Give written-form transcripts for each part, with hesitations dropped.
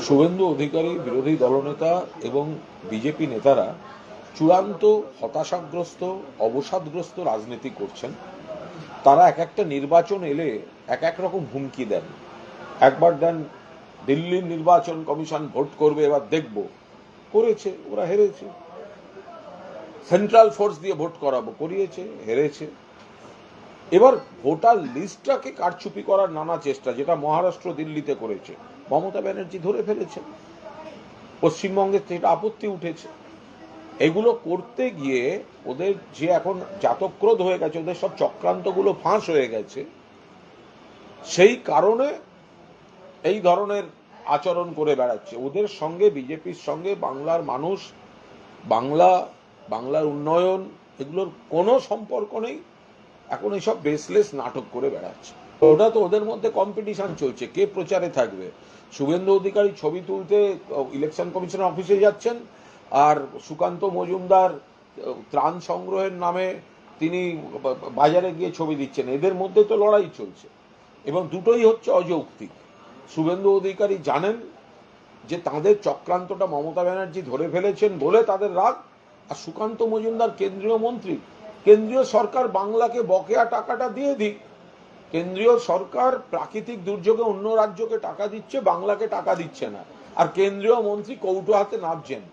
শুভেন্দু অধিকারী বিরোধী দলনেতা এবং বিজেপি নেতারা চূড়ান্ত হতাশাগ্রস্ত অবসাদগ্রস্ত রাজনীতি করছেন। তারা এক একটা নির্বাচন এলে এক এক রকম হুমকি দেন। একবার দেন দিল্লির নির্বাচন কমিশন ভোট করবে, এবার দেখব। করেছে, ওরা হেরেছে। সেন্ট্রাল ফোর্স দিয়ে ভোট করাবো, করিয়েছে, হেরেছে। এবার ভোটার লিস্টটাকে কারচুপি করার নানা চেষ্টা, যেটা মহারাষ্ট্র দিল্লিতে করেছে, মমতা ব্যানার্জি ধরে ফেলেছেন। পশ্চিমবঙ্গের থেকে আপত্তি উঠেছে। এগুলো করতে গিয়ে ওদের যে এখন জাতক্রোধ হয়ে গেছে, ওদের সব চক্রান্তগুলো ফাঁস হয়ে গেছে, সেই কারণে এই ধরনের আচরণ করে বেড়াচ্ছে। ওদের সঙ্গে, বিজেপির সঙ্গে বাংলার মানুষ, বাংলার উন্নয়ন, এগুলোর কোনো সম্পর্ক নেই। এখন এইসব বেসলেস নাটক করে বেড়াচ্ছে। ওটা তো ওদের মধ্যে কম্পিটিশন চলছে, কে প্রচারে থাকবে। শুভেন্দু অধিকারী ছবি তুলতে ইলেকশন কমিশনের অফিসে যাচ্ছেন, আর সুকান্ত মজুমদার ত্রাণ সংগ্রহের নামে তিনি বাজারে গিয়ে ছবি দিচ্ছেন। এদের মধ্যে তো লড়াই চলছে, এবং দুটোই হচ্ছে অযৌক্তিক। শুভেন্দু অধিকারী জানেন যে তাদের চক্রান্তটা মমতা ব্যানার্জি ধরে ফেলেছেন বলে তাদের রাগ, আর সুকান্ত মজুমদার কেন্দ্রীয় মন্ত্রী। কেন্দ্রীয় সরকার বাংলাকে বকেয়া টাকাটা দিয়ে দিক। কেন্দ্রীয় সরকার প্রাকৃতিক দুর্যোগে অন্য রাজ্যকে টাকা দিচ্ছে, বাংলাকে টাকা দিচ্ছে না, আর কেন্দ্রীয় মন্ত্রী কৌটো হাতে নামছেন।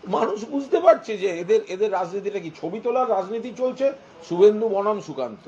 মানুষ বুঝতে পারছে যে এদের রাজনীতিটা কি, ছবি তোলার রাজনীতি চলছে, শুভেন্দু বনাম সুকান্ত।